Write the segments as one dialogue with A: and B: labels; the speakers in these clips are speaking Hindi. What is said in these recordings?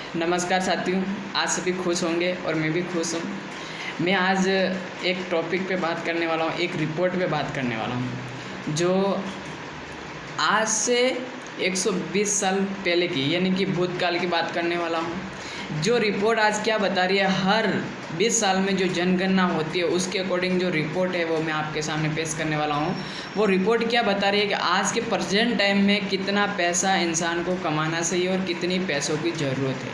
A: नमस्कार साथियों, आज सभी खुश होंगे और मैं भी खुश हूँ। मैं आज एक टॉपिक पे बात करने वाला हूँ, एक रिपोर्ट पे बात करने वाला हूँ जो आज से 120 साल पहले की यानी कि भूतकाल की बात करने वाला हूँ। जो रिपोर्ट आज क्या बता रही है, हर 20 साल में जो जनगणना होती है उसके अकॉर्डिंग जो रिपोर्ट है वो मैं आपके सामने पेश करने वाला हूँ। वो रिपोर्ट क्या बता रही है कि आज के प्रेजेंट टाइम में कितना पैसा इंसान को कमाना चाहिए और कितनी पैसों की ज़रूरत है।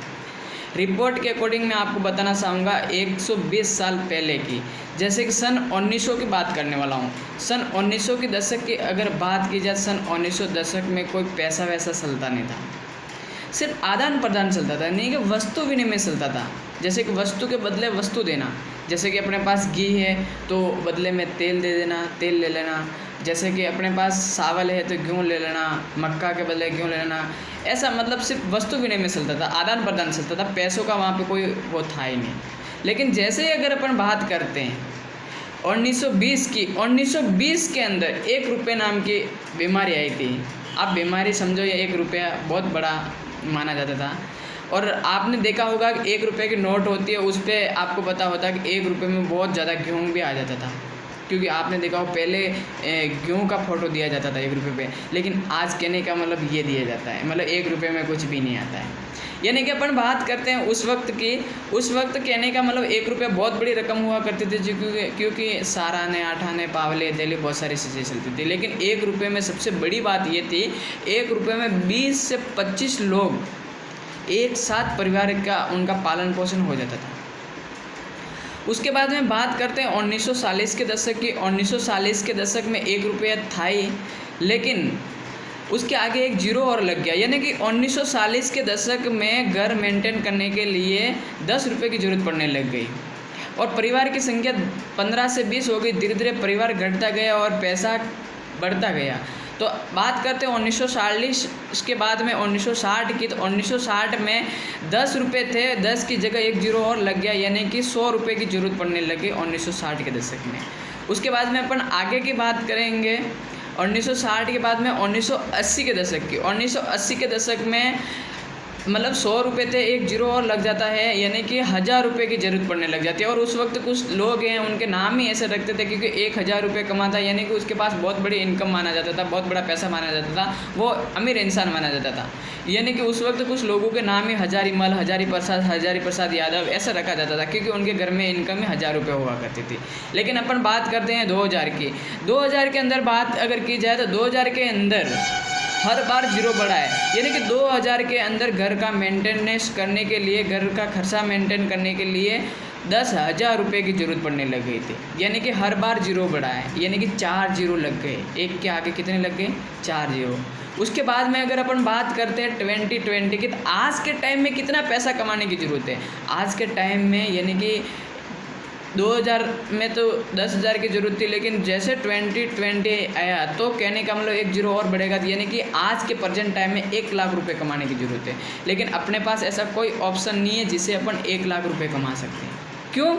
A: रिपोर्ट के अकॉर्डिंग मैं आपको बताना चाहूँगा 120 साल पहले की, जैसे कि सन 1900 की बात करने वाला हूँ। सन 1900 के दशक की अगर बात की जाए, सन 1900 दशक में कोई पैसा वैसा चलता नहीं था, सिर्फ आदान प्रदान चलता था, नहीं कि वस्तु विनिमय चलता था। जैसे कि वस्तु के बदले वस्तु देना, जैसे कि अपने पास घी है तो बदले में तेल दे देना, तेल ले लेना। जैसे कि अपने पास चावल है तो गेहूँ ले लेना, मक्का के बदले गेहूँ ले लेना। ऐसा मतलब सिर्फ वस्तु विनिमय चलता था, आदान प्रदान चलता था, पैसों का वहाँ पे कोई वो था ही नहीं। लेकिन जैसे ही अगर अपन बात करते हैं 1920 की, 1920 के अंदर 1 रुपये नाम की बीमारी आई थी। आप बीमारी समझो, ये 1 रुपया बहुत बड़ा माना जाता था। और आपने देखा होगा कि 1 रुपये की नोट होती है, उस पर आपको पता होता है कि 1 रुपये में बहुत ज़्यादा गेहूँ भी आ जाता था, क्योंकि आपने देखा हो पहले गेहूँ का फ़ोटो दिया जाता था 1 रुपये पे। लेकिन आज कहने का मतलब ये दिया जाता है, मतलब 1 रुपये में कुछ भी नहीं आता है। यानी कि अपन बात करते हैं उस वक्त की, उस वक्त कहने का मतलब 1 रुपया बहुत बड़ी रकम हुआ करती थी, क्योंकि साराने, आठाने, पावले, तेले बहुत सारी चीज़ें चलती थी। लेकिन 1 रुपये में सबसे बड़ी बात ये थी, 1 रुपये में 20 से 25 लोग एक साथ परिवार का उनका पालन पोषण हो जाता था। उसके बाद में बात करते हैं 1940 के दशक की। 1940 के दशक में 1 रुपया था ही, लेकिन उसके आगे एक जीरो और लग गया। यानी कि 1940 के दशक में घर मेंटेन करने के लिए 10 रुपये की ज़रूरत पड़ने लग गई और परिवार की संख्या 15 से 20 हो गई। धीरे धीरे परिवार घटता गया और पैसा बढ़ता गया। तो बात करते हैं 1940 के बाद में 1960 की। तो 1960 में 10 रुपये थे, 10 की जगह एक जीरो और लग गया, यानी कि 100 रुपये की ज़रूरत पड़ने लगी 1960 के दशक में। उसके बाद में अपन आगे की बात करेंगे 1960 के बाद में 1980 के दशक की। 1980 के दशक में मतलब 100 रुपये थे, एक जीरो और लग जाता है, यानी कि 1000 रुपये की ज़रूरत पड़ने लग जाती है। और उस वक्त कुछ लोग हैं उनके नाम ही ऐसे रखते थे, क्योंकि 1000 रुपये कमाता, यानी कि उसके पास बहुत बड़ी इनकम माना जाता था, बहुत बड़ा पैसा माना जाता था, वो अमीर इंसान माना जाता था। यानी कि उस वक्त कुछ लोगों के नाम ही हजारी मल, हजारी प्रसाद यादव ऐसा रखा जाता था, क्योंकि उनके घर में इनकम ही 1000 रुपये हुआ करती थी। लेकिन अपन बात करते हैं 2000 की। 2000 के अंदर बात अगर की जाए तो 2000 के अंदर हर बार जीरो बढ़ा है, यानी कि 2000 के अंदर घर का मेंटेनेंस करने के लिए, घर का खर्चा मेंटेन करने के लिए 10,000 रुपये की ज़रूरत पड़ने लग गई थी। यानी कि हर बार जीरो बढ़ा है, यानी कि 4 जीरो लग गए। एक के आगे कितने लग गए? 4 जीरो। उसके बाद में अगर अपन बात करते हैं 2020 की, तो आज के टाइम में कितना पैसा कमाने की ज़रूरत है? आज के टाइम में यानी कि 2000 में तो 10,000 की ज़रूरत थी, लेकिन जैसे 2020 आया तो कहने का मतलब एक जीरो और बढ़ेगा, यानी कि आज के प्रेजेंट टाइम में 1 लाख रुपए कमाने की ज़रूरत है। लेकिन अपने पास ऐसा कोई ऑप्शन नहीं है जिससे अपन 1 लाख रुपए कमा सकते हैं। क्यों?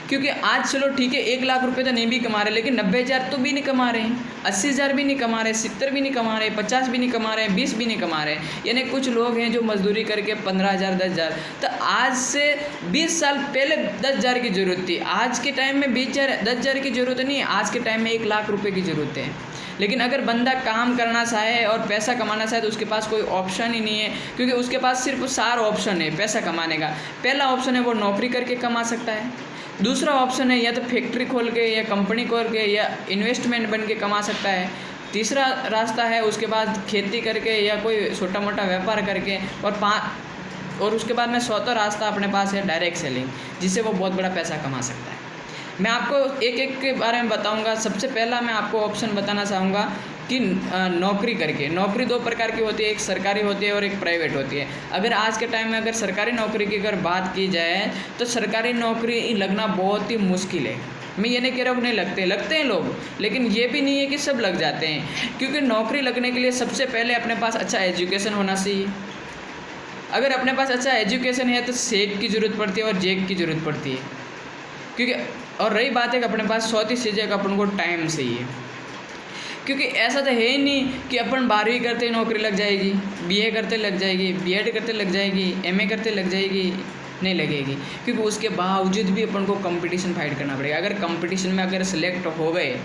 A: क्योंकि आज चलो ठीक है 1 लाख रुपए तो नहीं भी कमा रहे, लेकिन 90,000 तो भी नहीं कमा रहे हैं, 80,000 भी नहीं कमा रहे, 70 भी नहीं कमा रहे, 50 भी नहीं कमा रहे, 20 भी नहीं कमा रहे। यानी कुछ लोग हैं जो मजदूरी करके 15,000, 10,000। तो आज से 20 साल पहले 10,000 की ज़रूरत थी, आज के टाइम में 10,000 की ज़रूरत नहीं है, आज के टाइम में 1 लाख रुपये की ज़रूरत है। लेकिन अगर बंदा काम करना चाहे और पैसा कमाना चाहे तो उसके पास कोई ऑप्शन ही नहीं है, क्योंकि उसके पास सिर्फ 4 ऑप्शन है पैसा कमाने का। पहला ऑप्शन है वो नौकरी करके कमा सकता है, दूसरा ऑप्शन है या तो फैक्ट्री खोल के या कंपनी खोल के या इन्वेस्टमेंट बन के कमा सकता है, तीसरा रास्ता है उसके बाद खेती करके या कोई छोटा मोटा व्यापार करके, और उसके बाद में चौथा रास्ता अपने पास है डायरेक्ट सेलिंग, जिससे वो बहुत बड़ा पैसा कमा सकता है। मैं आपको एक एक के बारे में बताऊंगा। सबसे पहला मैं आपको ऑप्शन बताना चाहूँगा कि नौकरी करके। नौकरी 2 प्रकार की होती है, एक सरकारी होती है और एक प्राइवेट होती है। अगर आज के टाइम में अगर सरकारी नौकरी की अगर बात की जाए तो सरकारी नौकरी लगना बहुत ही मुश्किल है। मैं ये नहीं कह रहा हूँ नहीं लगते हैं लोग, लेकिन ये भी नहीं है कि सब लग जाते हैं, क्योंकि नौकरी लगने के लिए सबसे पहले अपने पास अच्छा एजुकेशन होना चाहिए। अगर अपने पास अच्छा एजुकेशन है तो सेट की ज़रूरत पड़ती है और जेक की ज़रूरत पड़ती है, क्योंकि और रही बात है कि अपने पास चौथी चीज़ है कि अपन को टाइम चाहिए। क्योंकि ऐसा तो है ही नहीं कि अपन 12वीं करते ही नौकरी लग जाएगी, BA करते लग जाएगी, B.Ed करते लग जाएगी, MA करते लग जाएगी, नहीं लगेगी। क्योंकि उसके बावजूद भी अपन को कंपटीशन फाइट करना पड़ेगा। अगर कंपटीशन में अगर सेलेक्ट हो गए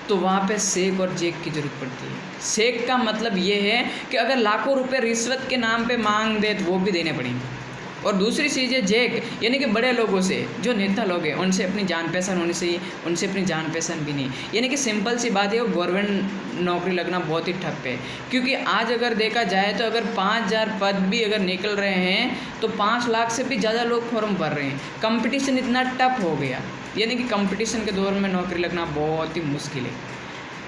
A: तो वहाँ पे सेक और जेक की ज़रूरत पड़ती है। सेक का मतलब ये है कि अगर लाखों रुपए रिश्वत के नाम पे मांग दे तो वो भी देने पड़ेंगे। और दूसरी चीज़ है जेक, यानी कि बड़े लोगों से, जो नेता लोग हैं उनसे अपनी जान पहचान होनी चाहिए, उनसे अपनी जान पहचान भी नहीं। यानी कि सिंपल सी बात है, वो गवर्नमेंट नौकरी लगना बहुत ही ठप है। क्योंकि आज अगर देखा जाए तो अगर 5000 पद भी अगर निकल रहे हैं तो 5 लाख से भी ज़्यादा लोग फॉर्म भर रहे हैं। कंपटीशन इतना टफ हो गया, यानी कि कंपटीशन के दौर में नौकरी लगना बहुत ही मुश्किल है।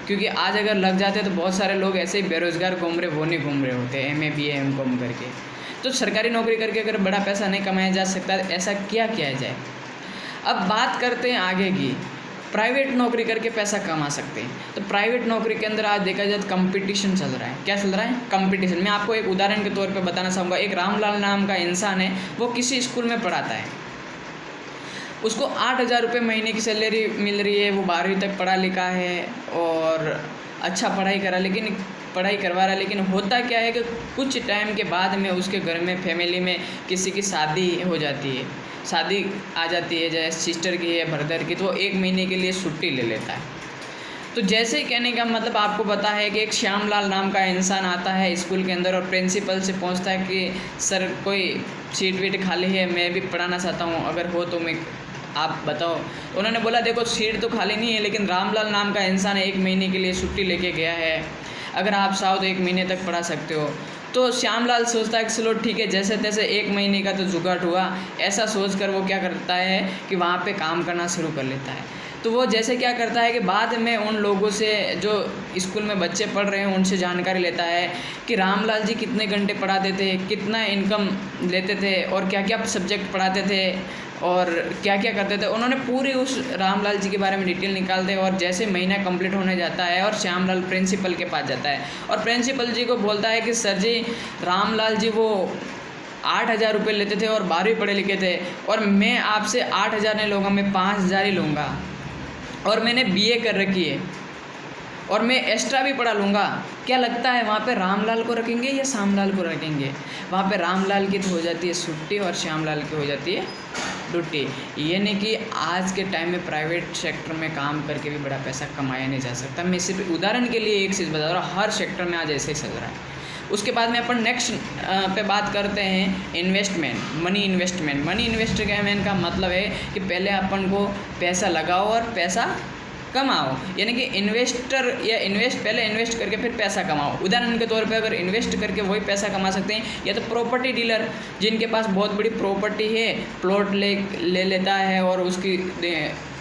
A: क्योंकि आज अगर लग जाते हैं तो बहुत सारे लोग ऐसे ही बेरोज़गार घूम रहे, वो नहीं घूम रहे होते MA BA M.Com करके। तो सरकारी नौकरी करके अगर बड़ा पैसा नहीं कमाया जा सकता, ऐसा क्या किया जाए। अब बात करते हैं आगे की, प्राइवेट नौकरी करके पैसा कमा सकते हैं। तो प्राइवेट नौकरी के अंदर आज देखा जाए तो कंपटीशन चल रहा है। क्या चल रहा है? कंपटीशन। मैं आपको एक उदाहरण के तौर पे बताना चाहूँगा। एक रामलाल नाम का इंसान है, वो किसी स्कूल में पढ़ाता है, उसको 8000 रुपये महीने की सैलरी मिल रही है। वो 12वीं तक पढ़ा लिखा है और अच्छा पढ़ाई करवा रहा है। लेकिन होता क्या है कि कुछ टाइम के बाद में उसके घर में फैमिली में किसी की शादी हो जाती है, शादी आ जाती है, जैसे सिस्टर की है, ब्रदर की, तो वो 1 महीने के लिए छुट्टी ले लेता है। तो जैसे ही कहने का मतलब आपको पता है कि एक श्यामलाल नाम का इंसान आता है स्कूल के अंदर और प्रिंसिपल से पूछता है कि सर कोई सीट वीट खाली है, मैं भी पढ़ाना चाहता हूँ, अगर हो तो मैं आप बताओ। उन्होंने बोला देखो सीट तो खाली नहीं है, लेकिन रामलाल नाम का इंसान 1 महीने के लिए छुट्टी लेके गया है, अगर आप चाहो तो 1 महीने तक पढ़ा सकते हो। तो श्यामलाल सोचता है कि चलो ठीक है, जैसे तैसे 1 महीने का तो जुगाड़ हुआ। ऐसा सोच कर वो क्या करता है कि वहाँ पे काम करना शुरू कर लेता है। तो वो जैसे क्या करता है कि बाद में उन लोगों से, जो स्कूल में बच्चे पढ़ रहे हैं, उनसे जानकारी लेता है कि रामलाल जी कितने घंटे पढ़ाते थे, कितना इनकम लेते थे और क्या क्या सब्जेक्ट पढ़ाते थे और क्या क्या करते थे। उन्होंने पूरी उस रामलाल जी के बारे में डिटेल निकालते हैं। और जैसे महीना कंप्लीट होने जाता है और श्यामलाल प्रिंसिपल के पास जाता है और प्रिंसिपल जी को बोलता है कि सर जी, रामलाल जी वो 8000 रुपये लेते थे और 12वीं पढ़े लिखे थे, और मैं आपसे 8000 नहीं लूँगा, मैं 5000 ही लूँगा, और मैंने BA कर रखी है और मैं एक्स्ट्रा भी पढ़ा लूँगा। क्या लगता है वहाँ पे रामलाल को रखेंगे या श्यामलाल को रखेंगे? वहाँ पे रामलाल की तो हो जाती है छुट्टी और श्यामलाल की हो जाती है ड्यूटी। ये नहीं कि आज के टाइम में प्राइवेट सेक्टर में काम करके भी बड़ा पैसा कमाया नहीं जा सकता। मैं सिर्फ उदाहरण के लिए एक चीज़ बता रहा हूँ, हर सेक्टर में आज ऐसे ही चल रहा है। उसके बाद में अपन नेक्स्ट पे बात करते हैं investment, money investment. Money investment का मतलब है कि पहले अपन को पैसा लगाओ और पैसा कमाओ, यानी कि पहले इन्वेस्ट करके फिर पैसा कमाओ। उदाहरण के तौर पे अगर इन्वेस्ट करके वही पैसा कमा सकते हैं, या तो प्रॉपर्टी डीलर जिनके पास बहुत बड़ी प्रॉपर्टी है, प्लॉट ले लेता है और उसकी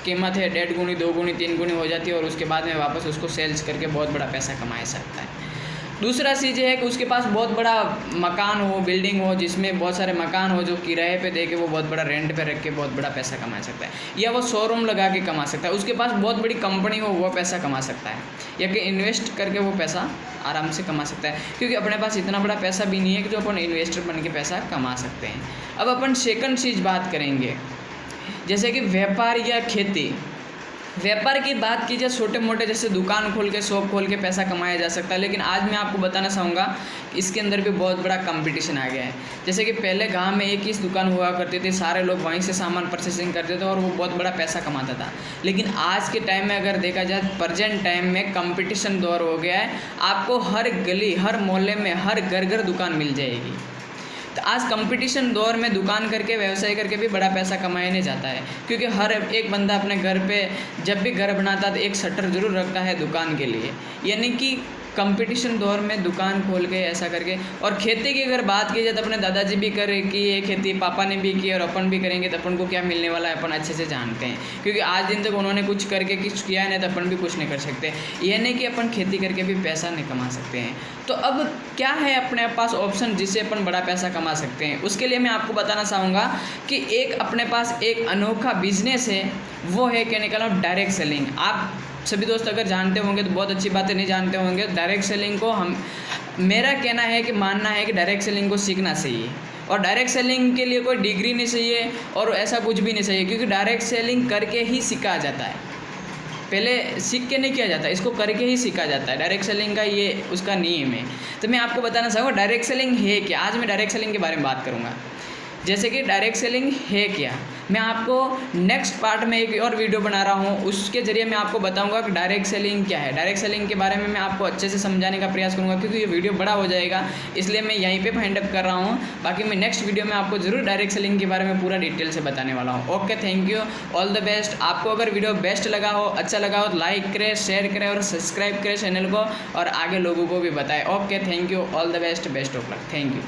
A: कीमत है 1.5 गुनी 2 गुनी 3 गुनी हो जाती है और उसके बाद में वापस उसको सेल्स करके बहुत बड़ा पैसा कमा सकता है। दूसरा चीज़ है कि उसके पास बहुत बड़ा मकान हो, बिल्डिंग हो, जिसमें बहुत सारे मकान हो जो किराए पे दे के वो बहुत बड़ा रेंट पे रख के बहुत बड़ा पैसा कमा सकता है, या वो शोरूम लगा के कमा सकता है। उसके पास बहुत बड़ी कंपनी हो, वो पैसा कमा सकता है, या कि इन्वेस्ट करके वो पैसा आराम से कमा सकता है। क्योंकि अपने पास इतना बड़ा पैसा भी नहीं है कि जो अपन इन्वेस्टर बन के पैसा कमा सकते हैं। अब अपन सेकंड चीज़ बात करेंगे, जैसे कि व्यापार या खेती। व्यापार की बात कीजिए, छोटे मोटे जैसे दुकान खोल के, शॉप खोल के पैसा कमाया जा सकता है। लेकिन आज मैं आपको बताना चाहूँगा इसके अंदर भी बहुत बड़ा कंपटीशन आ गया है। जैसे कि पहले गांव में एक ही दुकान हुआ करती थी, सारे लोग वहीं से सामान परचेसिंग करते थे और वो बहुत बड़ा पैसा कमाता था। लेकिन आज के टाइम में अगर देखा जाए, प्रेजेंट टाइम में कंपटीशन दौर हो गया है। आपको हर गली, हर मोहल्ले में, हर घर दुकान मिल जाएगी। तो आज कंपटीशन दौर में दुकान करके, व्यवसाय करके भी बड़ा पैसा कमाया नहीं जाता है। क्योंकि हर एक बंदा अपने घर पे जब भी घर बनाता है तो एक शटर ज़रूर रखता है दुकान के लिए। यानी कि कंपटीशन दौर में दुकान खोल के ऐसा करके। और खेती की अगर बात की जाए तो अपने दादाजी भी करे कि ये खेती, पापा ने भी की और अपन भी करेंगे तो अपन को क्या मिलने वाला है अपन अच्छे से जानते हैं। क्योंकि आज दिन तक उन्होंने कुछ करके कुछ किया नहीं तो अपन भी कुछ नहीं कर सकते। ये नहीं कि अपन खेती करके भी पैसा नहीं कमा सकते हैं। तो अब क्या है अपने पास ऑप्शन जिससे अपन बड़ा पैसा कमा सकते हैं? उसके लिए मैं आपको बताना चाहूँगा कि एक अपने पास एक अनोखा बिजनेस है, वो है क्या निकला डायरेक्ट सेलिंग। आप सभी दोस्त अगर जानते होंगे तो बहुत अच्छी बातें, नहीं जानते होंगे डायरेक्ट सेलिंग को मेरा कहना है कि मानना है कि डायरेक्ट सेलिंग को सीखना चाहिए। और डायरेक्ट सेलिंग के लिए कोई डिग्री नहीं चाहिए और ऐसा कुछ भी नहीं चाहिए, क्योंकि डायरेक्ट सेलिंग करके ही सीखा जाता है। पहले सीख के नहीं किया जाता, इसको करके ही सीखा जाता है। डायरेक्ट सेलिंग का ये उसका नियम है। तो मैं आपको बताना चाहूँगा डायरेक्ट सेलिंग है क्या। आज मैं डायरेक्ट सेलिंग के बारे में बात करूँगा। जैसे कि डायरेक्ट सेलिंग है क्या, मैं आपको नेक्स्ट पार्ट में एक और वीडियो बना रहा हूँ, उसके ज़रिए मैं आपको बताऊँगा कि डायरेक्ट सेलिंग क्या है। डायरेक्ट सेलिंग के बारे में मैं आपको अच्छे से समझाने का प्रयास करूँगा, क्योंकि ये वीडियो बड़ा हो जाएगा, इसलिए मैं यहीं पे फाइंड अप कर रहा हूँ। बाकी मैं नेक्स्ट वीडियो में आपको ज़रूर डायरेक्ट सेलिंग के बारे में पूरा डिटेल से बताने वाला हूँ। Okay, thank you, all the best. आपको अगर वीडियो बेस्ट लगा हो, अच्छा लगा हो तो लाइक करें, शेयर करें और सब्सक्राइब करें चैनल को, और आगे लोगों को भी बताएं। Okay, thank you, all the best, best of luck, thank you.